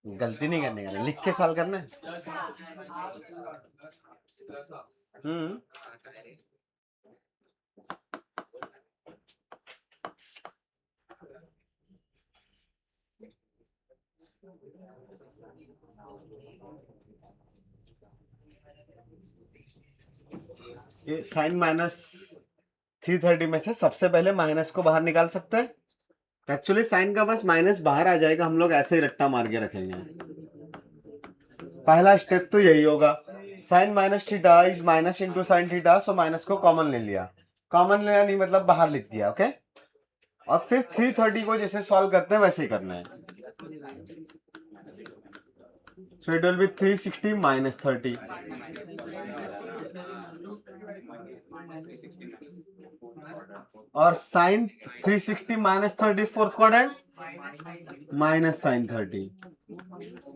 गलती नहीं करने का, लिख के सॉल्व करना है। ये साइन माइनस 330 में से सबसे पहले माइनस को बाहर निकाल सकते हैं। एक्चुअली साइन का बस माइनस बाहर आ जाएगा, हम लोग ऐसे ही रट्टा मार के रखेंगे। पहला स्टेप तो यही होगा, sine minus theta is minus into sine theta, so minus को कॉमन ले लिया। कॉमन लेना नहीं मतलब बाहर लिख दिया, ओके। और फिर 330 को जैसे सॉल्व करते हैं वैसे ही करना है। So it will be 360 minus 30। और sine 360 minus 30 fourth quadrant minus sine 30।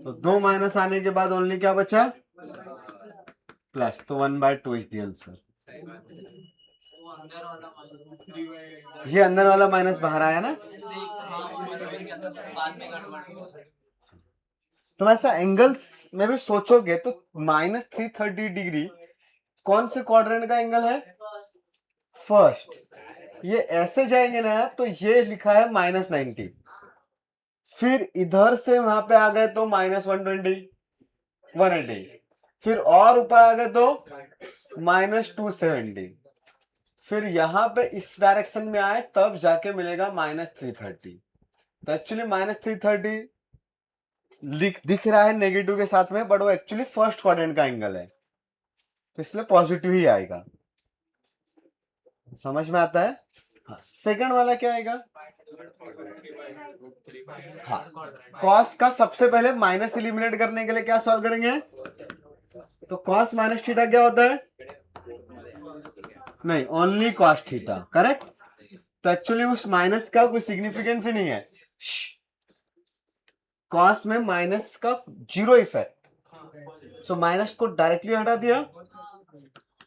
तो दो माइनस आने के बाद ओनली क्या बचा, प्लस। तो 1/2 इज द आंसर। ये अंदर वाला माइनस बाहर आया ना। तो ऐसा एंगल्स में भी सोचोगे तो माइनस 330 डिग्री कौन से क्वाड्रेंट का एंगल है, फर्स्ट। ये ऐसे जाएंगे ना तो ये लिखा है माइनस 90, फिर इधर से वहां पे आ गए तो माइनस 120 180, फिर और ऊपर आ गए तो माइनस 270, फिर यहां पे इस डायरेक्शन में आए तब जाके मिलेगा माइनस 330। तो एक्चुअली माइनस 330 दिख रहा है नेगेटिव के साथ में, बट वो एक्चुअली फर्स्ट क्वाड्रेंट का एंगल है, तो इसलिए पॉजिटिव ही आएगा। समझ में आता है। हाँ, सेकंड वाला क्या आएगा, हाँ, कॉस का सबसे पहले माइनस एलिमिनेट करने के लिए क्या सॉल्व करेंगे, तो कॉस माइनस थीटा क्या होता है, नहीं, ओनली कॉस थीटा, करेक्ट। तो एक्चुअली उस माइनस का कोई सिग्निफिकेंस ही नहीं है, कॉस में माइनस का जीरो इफेक्ट, सो माइनस को डायरेक्टली हटा दिया,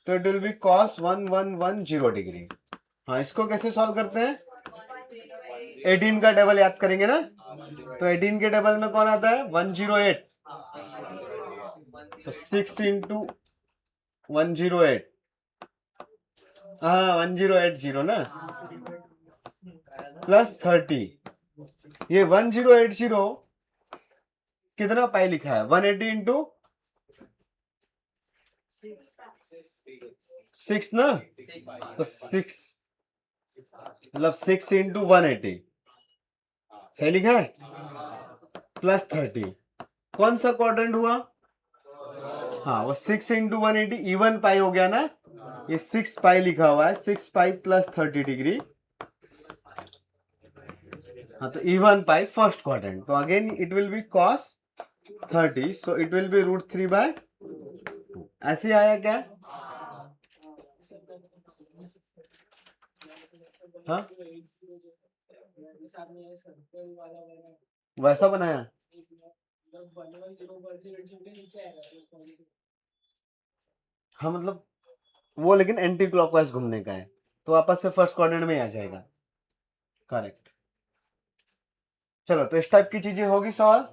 तो it will B cos 1110 degree. हाँ, इसको कैसे सॉल्व करते हैं, 18 का टेबल याद करेंगे ना। तो 18 के टेबल में कौन आता है, 108, तो 6 इंटू 108, हाँ 1080 ना, प्लस 30। ये 1080 कितना पाई लिखा है, 180 इंटू 6 ना, तो 6 मतलब 6 इंटू 180, सही लिखा है, प्लस 30। कौन सा क्वाड्रेंट हुआ, हाँ वो 6 इंटू 180 इवन पाई हो गया ना, ये 6 पाई लिखा हुआ है, 6 पाई प्लस 30 डिग्री, हाँ तो इवन पाई फर्स्ट क्वाड्रेंट, तो again it will B cos 30, so it will B √3/2। ऐसे आया क्या, हाँ वैसा बनाया, हाँ मतलब वो लेकिन एंटी क्लॉकवाइज घूमने का है, तो वापस से फर्स्ट क्वाड्रेंट में आ जाएगा, करेक्ट। चलो, तो इस टाइप की चीजें होगी सॉल्व।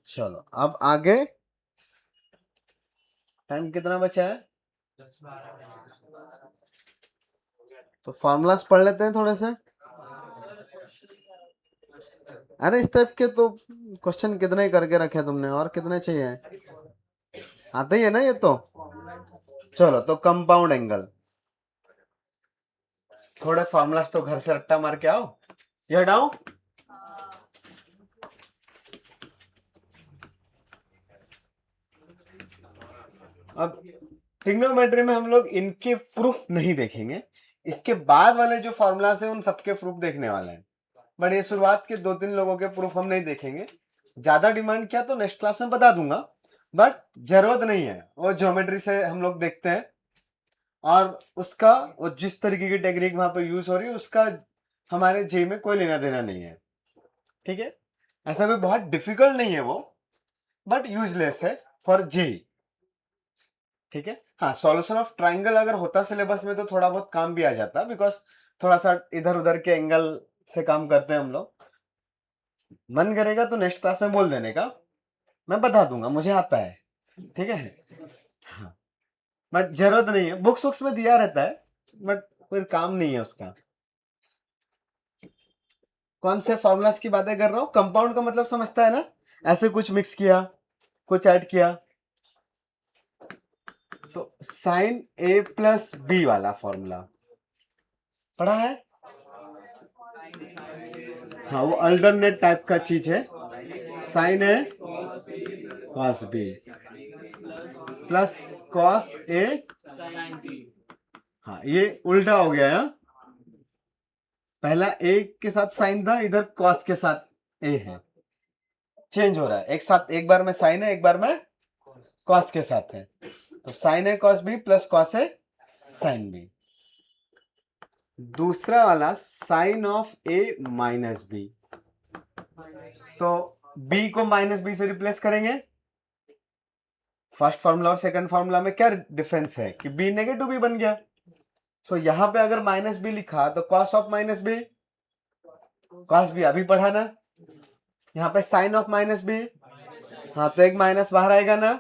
चलो अब आगे, टाइम कितना बचा है, तो फॉर्मूलास पढ़ लेते हैं थोड़े से। अरे इस टाइप के तो क्वेश्चन कितने ही करके रखे तुमने, और कितने चाहिए, आते ही है ना ये तो। चलो, तो कंपाउंड एंगल, थोड़े फॉर्मूलास तो घर से रट्टा मार के आओ, ये हटाओ। अब ट्रिग्नोमेट्री में हम लोग इनके प्रूफ नहीं देखेंगे, इसके बाद वाले जो फॉर्मूलास है उन सबके प्रूफ देखने वाले हैं, बट ये शुरुआत के 2-3 लोगों के प्रूफ हम नहीं देखेंगे। ज्यादा डिमांड किया तो नेक्स्ट क्लास में बता दूंगा, बट जरूरत नहीं है, वो ज्योमेट्री से हम लोग देखते हैं, और उसका वो जिस तरीके की टेक्निक वहां पर यूज हो रही है उसका हमारे जे में कोई लेना देना नहीं है, ठीक है। ऐसा कोई बहुत डिफिकल्ट नहीं है वो, बट यूजलेस है फॉर जे। ठीक है। हाँ, सॉल्यूशन ऑफ ट्राइंगल अगर होता सिलेबस में तो थोड़ा बहुत काम भी आ जाता, बिकॉज थोड़ा सा इधर उधर के एंगल से काम करते हैं हम लोग। मन करेगा तो नेक्स्ट क्लास में बोल देने का, मैं बता दूंगा, मुझे आता है, ठीक है। हाँ, बट जरूरत नहीं है, बुक्स वुक्स में दिया रहता है, बट कोई काम नहीं है उसका। कौन से फॉर्मूलास की बातें कर रहा हूँ? कंपाउंड का मतलब समझता है ना, ऐसे कुछ मिक्स किया, कुछ ऐड किया, तो साइन ए प्लस बी वाला फॉर्मूला पढ़ा है। हाँ, वो अल्टरनेट टाइप का चीज है, sign a cos b plus cos ए। हाँ, ये उल्टा हो गया है। पहला ए के साथ साइन था, इधर कॉस के साथ ए है, चेंज हो रहा है, एक साथ, एक बार में साइन है, एक बार में कॉस के साथ है, तो sine a cos b plus cos a sine b. दूसरा वाला sine of a minus b, तो बी को माइनस बी से रिप्लेस करेंगे। फर्स्ट फॉर्मूला और सेकंड फॉर्मूला में क्या डिफरेंस है कि बी नेगेटिव बी बन गया, सो यहां पे अगर माइनस बी लिखा तो cos of minus b, cos b अभी पढ़ा ना, यहाँ पे साइन ऑफ माइनस बी, हाँ तो एक माइनस बाहर आएगा ना,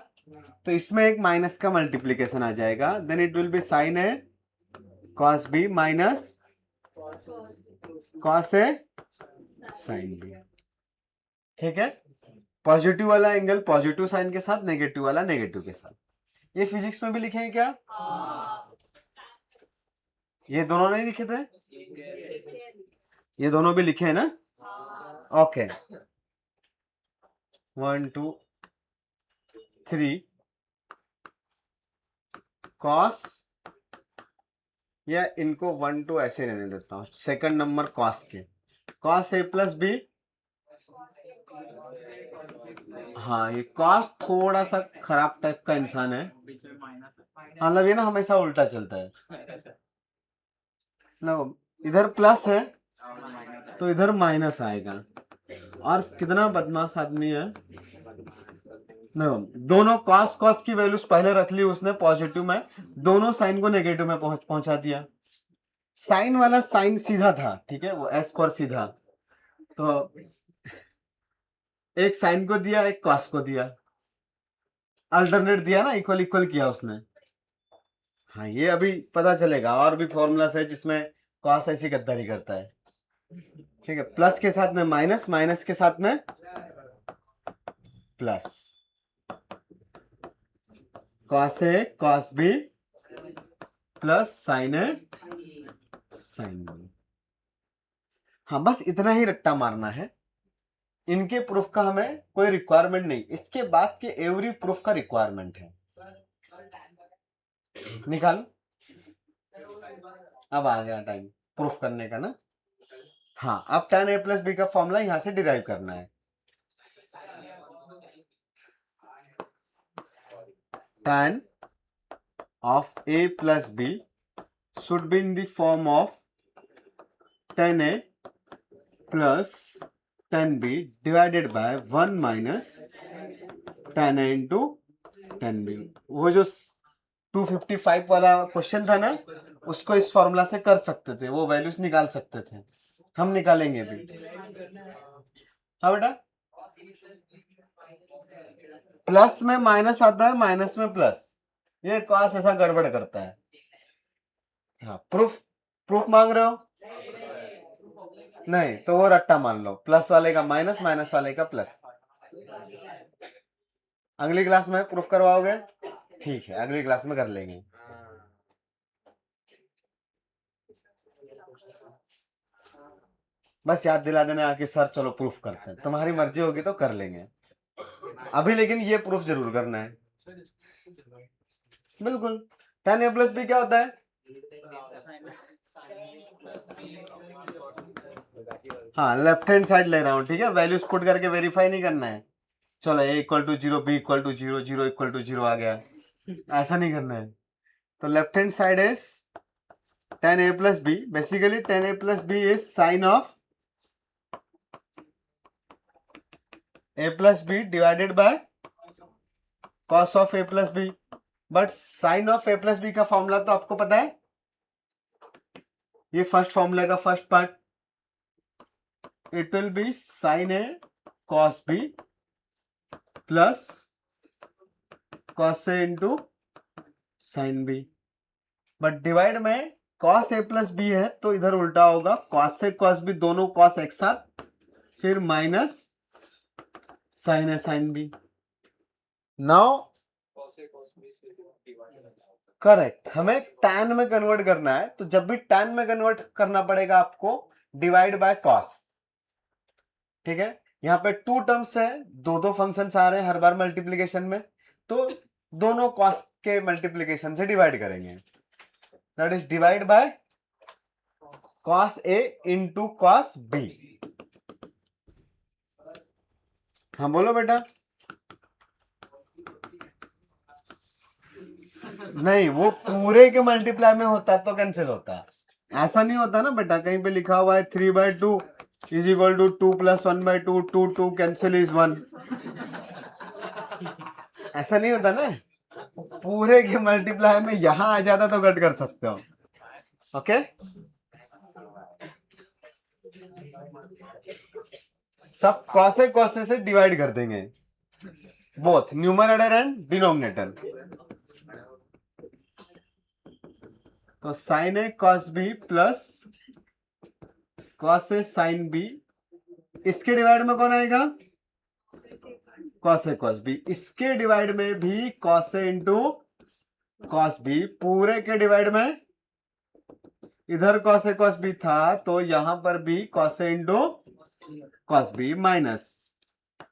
तो इसमें एक माइनस का मल्टीप्लीकेशन आ जाएगा, then it will be sine a cos b minus cos a sine b. ठीक है, पॉजिटिव वाला एंगल पॉजिटिव साइन के साथ, नेगेटिव वाला नेगेटिव के साथ। ये फिजिक्स में भी लिखेंगे क्या? ये दोनों नहीं लिखे थे? ये दोनों भी लिखे हैं ना? ओके, 1 2 3 कॉस, या इनको 1 2 ऐसे रहने देता हूं, सेकंड नंबर कॉस के, कॉस ए प्लस बी। हाँ, ये कॉस थोड़ा सा खराब टाइप का इंसान है, मतलब ये ना हमेशा उल्टा चलता है ना, इधर प्लस है तो इधर माइनस आएगा, और कितना बदमाश आदमी है ना, दोनों कॉस कॉस की वैल्यूज पहले रख ली उसने पॉजिटिव में, दोनों साइन को नेगेटिव में पहुंचा दिया। साइन वाला साइन सीधा था, ठीक है, वो एस पर सीधा, तो एक साइन को दिया, एक कॉस को दिया, अल्टरनेट दिया ना, इक्वल इक्वल किया उसने। हाँ, ये अभी पता चलेगा, और भी फॉर्मूलास है जिसमें कॉस ऐसी गद्दारी करता है। ठीक है, प्लस के साथ में माइनस, माइनस के साथ में plus, cos a cos b plus sign a sine B. हाँ, बस इतना ही रट्टा मारना है, इनके प्रूफ का हमें कोई रिक्वायरमेंट नहीं, इसके बाद के एवरी प्रूफ का रिक्वायरमेंट है। निकालो, अब आ गया टाइम प्रूफ करने का ना। हाँ, अब tan a प्लस बी का फॉर्मूला यहां से डिराइव करना है। tan of a plus b should be in the form of tan a plus tan b divided by 1 minus tan a into tan b। वो जो 255 वाला क्वेश्चन था ना, उसको इस फॉर्मूला से कर सकते थे, वो वैल्यूज निकाल सकते थे, हम निकालेंगे भी। हाँ बेटा, प्लस में माइनस आता है, माइनस में प्लस, ये कॉस ऐसा गड़बड़ करता है। हाँ, प्रूफ प्रूफ मांग रहे हो? नहीं तो वो रट्टा मान लो, प्लस वाले का माइनस, माइनस वाले का प्लस। अगली क्लास में प्रूफ करवाओगे? ठीक है, अगली क्लास में कर लेंगे। बस याद दिला देना आके सर चलो प्रूफ करते हैं, तुम्हारी मर्जी होगी तो कर लेंगे अभी, लेकिन ये प्रूफ जरूर करना है। बिल्कुल। tan a प्लस बी क्या होता है? हाँ, लेफ्ट हैंड साइड ले रहा हूँ, ठीक है, वैल्यूज पुट करके वेरीफाई नहीं करना है। चलो a equal to 0, b equal to 0, 0 equal to 0 आ गया, ऐसा नहीं करना है। तो left hand side is tan a plus b, basically tan a plus b is sine of a plus b divided by cos of a plus b. But sine of a plus b का formula तो आपको पता है, ये first formula का first part, it will be sine a cos b plus cos a into sine b. But divide में cos a plus b है तो इधर उल्टा होगा, कॉस ए कॉस बी दोनों कॉस एक साथ, फिर minus sine a sine b. Now correct, हमें tan में कन्वर्ट करना है, तो जब भी tan में कन्वर्ट करना पड़ेगा आपको डिवाइड बाय कॉस। ठीक है, यहाँ पे टू टर्म्स है, दो फंक्शंस आ रहे हैं हर बार मल्टीप्लीकेशन में, तो दोनों कॉस के मल्टीप्लीकेशन से डिवाइड करेंगे, that is divide by cos a into cos b. हाँ बोलो बेटा। नहीं, वो पूरे के मल्टीप्लाई में होता तो कैंसिल होता, ऐसा नहीं होता ना बेटा, कहीं पे लिखा हुआ है 3/2 is equal to 2 + 1/2, 2 2 cancel is 1, ऐसा नहीं होता ना, पूरे के मल्टीप्लाई में यहां आ जाता तो कट कर सकते हो। ओके, सब कॉसे से डिवाइड कर देंगे, बोथ न्यूमरेटर एंड डिनोमिनेटर। तो sine a cos b plus cos a sine B, इसके डिवाइड में कौन आएगा, कॉस ए कॉस बी, इसके डिवाइड में भी cos a into cos B, पूरे के डिवाइड में इधर कॉस ए कॉस बी था तो यहां पर भी cos a into cos b, minus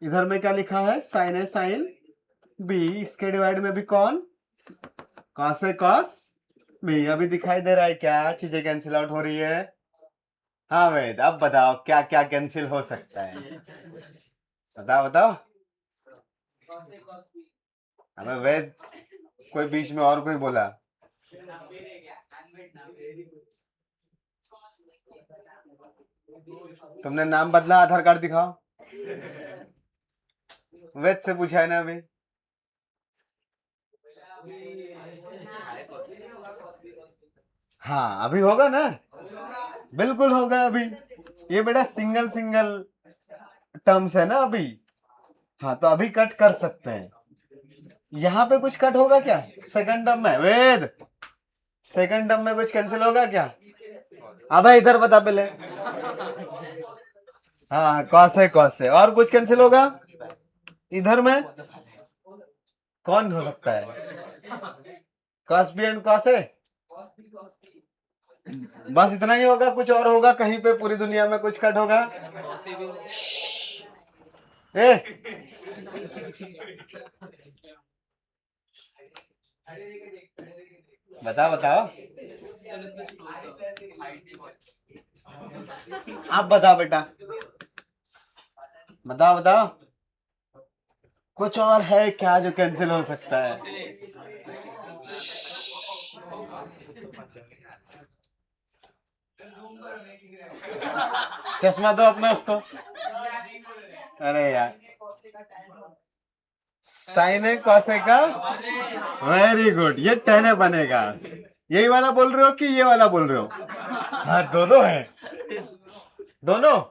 इधर में क्या लिखा है साइन ए साइन बी, इसके डिवाइड में भी कौन, कॉस ए कॉस बी। अभी दिखाई दे रहा है क्या चीजें कैंसिल आउट हो रही है? हाँ वेद, अब बताओ क्या क्या कैंसिल हो सकता है, बताओ बताओ। हमें वेद, कोई बीच में और कोई बोला, तुमने नाम बदला, आधार कार्ड दिखाओ। वेद से पूछा है ना अभी। हाँ अभी होगा ना, बिल्कुल होगा अभी, ये बेटा सिंगल सिंगल टर्म्स है ना अभी। हाँ तो अभी कट कर सकते हैं, यहाँ पे कुछ कट होगा क्या सेकंड टर्म में, वेद सेकंड टर्म में कुछ कैंसिल होगा क्या? अब इधर बता पहले। हाँ कॉस है, और कुछ कैंसिल होगा इधर में, कौन हो सकता है, cos B and cos A, बस इतना ही होगा, कुछ और होगा कहीं पे पूरी दुनिया में कुछ कट होगा? ए बताओ बताओ, आप बताओ बेटा, बताओ बताओ, कुछ और है क्या जो कैंसिल हो सकता है? चश्मा दो अपना उसको। अरे यार, साइन है कॉसे का, वेरी गुड, ये टेन बनेगा। यही वाला बोल रहे हो कि ये वाला बोल रहे हो? हाँ दोनों है, दोनों।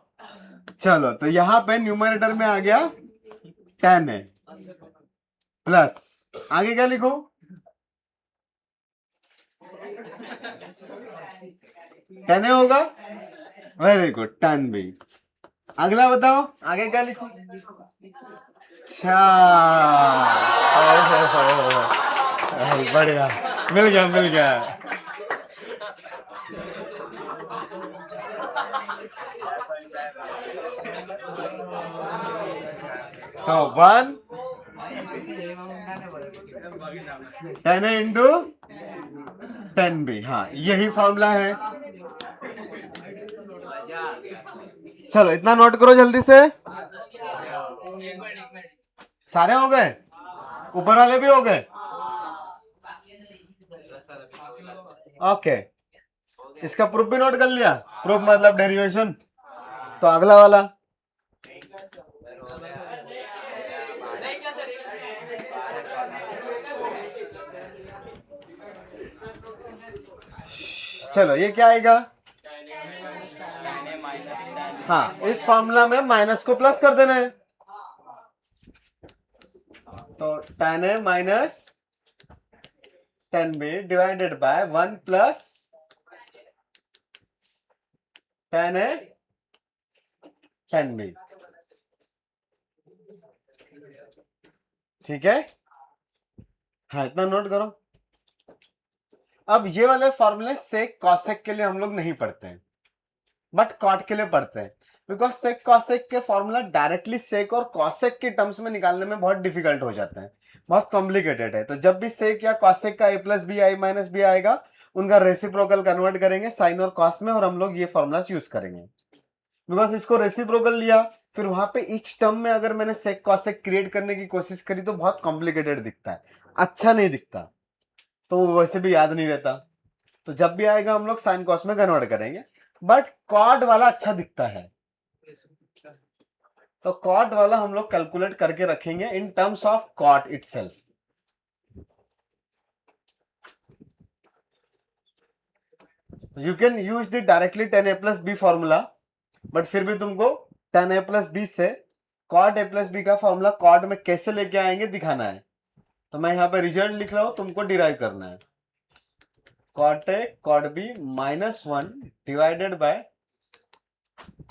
चलो तो यहाँ पे न्यूमरेटर में आ गया 10 है, प्लस आगे क्या लिखो, टेन होगा, वेरी गुड 10 भी। अगला बताओ आगे क्या लिखो, बढ़िया, मिल गया मिल गया। तो 1 10 इंटू 10 भी, हाँ यही फॉर्मूला है। चलो इतना नोट करो जल्दी से, सारे हो गए, ऊपर वाले भी हो गए, ओके। इसका प्रूफ भी नोट कर लिया, प्रूफ मतलब डेरिवेशन। तो अगला वाला, चलो ये क्या आएगा, हाँ इस फॉर्मूला में माइनस को प्लस कर देना है, तो tan a minus tan b divided by 1 plus tan a tan b। ठीक है, हाँ इतना नोट करो। अब ये वाले फॉर्मूले सेक कॉसेक के लिए हम लोग नहीं पढ़ते हैं, बट कॉट के लिए पढ़ते हैं, बिकॉज सेक कॉसेक के फॉर्मूला डायरेक्टली सेक और कॉसेक के टर्म्स में निकालने में बहुत डिफिकल्ट हो जाते हैं, बहुत कॉम्प्लिकेटेड है। तो जब भी सेक या कॉसेक का a प्लस बी आई माइनस बी आएगा, उनका रेसिप्रोकल कन्वर्ट करेंगे साइन और कॉस में, और हम लोग ये फॉर्मूलास यूज करेंगे। बिकॉज इसको रेसिप्रोकल लिया, फिर वहां पे इच टर्म में अगर मैंने सेक कॉसेक क्रिएट करने की कोशिश करी तो बहुत कॉम्प्लिकेटेड दिखता है, अच्छा नहीं दिखता, तो वैसे भी याद नहीं रहता। तो जब भी आएगा हम लोग साइन कॉस में कन्वर्ट करेंगे, बट कॉट वाला अच्छा दिखता है, तो कॉट वाला हम लोग कैलकुलेट करके रखेंगे in terms of cot itself. You can use the directly tan a plus b formula, but फिर भी तुमको tan a प्लस बी से cot a प्लस बी का फॉर्मूला कॉट में कैसे लेके आएंगे दिखाना है। तो मैं यहाँ पे रिजल्ट लिख रहा हूं, तुमको डिराइव करना है। cot a cot b minus 1 divided by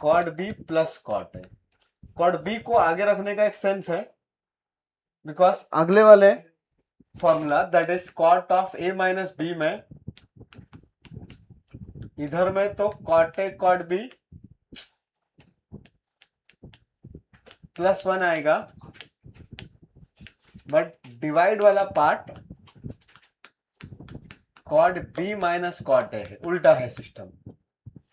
cot b plus cot a। cot b को आगे रखने का एक सेंस है, बिकॉज अगले वाले formula that is cot of a minus b में इधर में तो cot a cot b plus 1 आएगा, बट डिवाइड वाला part cot b minus cot a है, उल्टा है सिस्टम।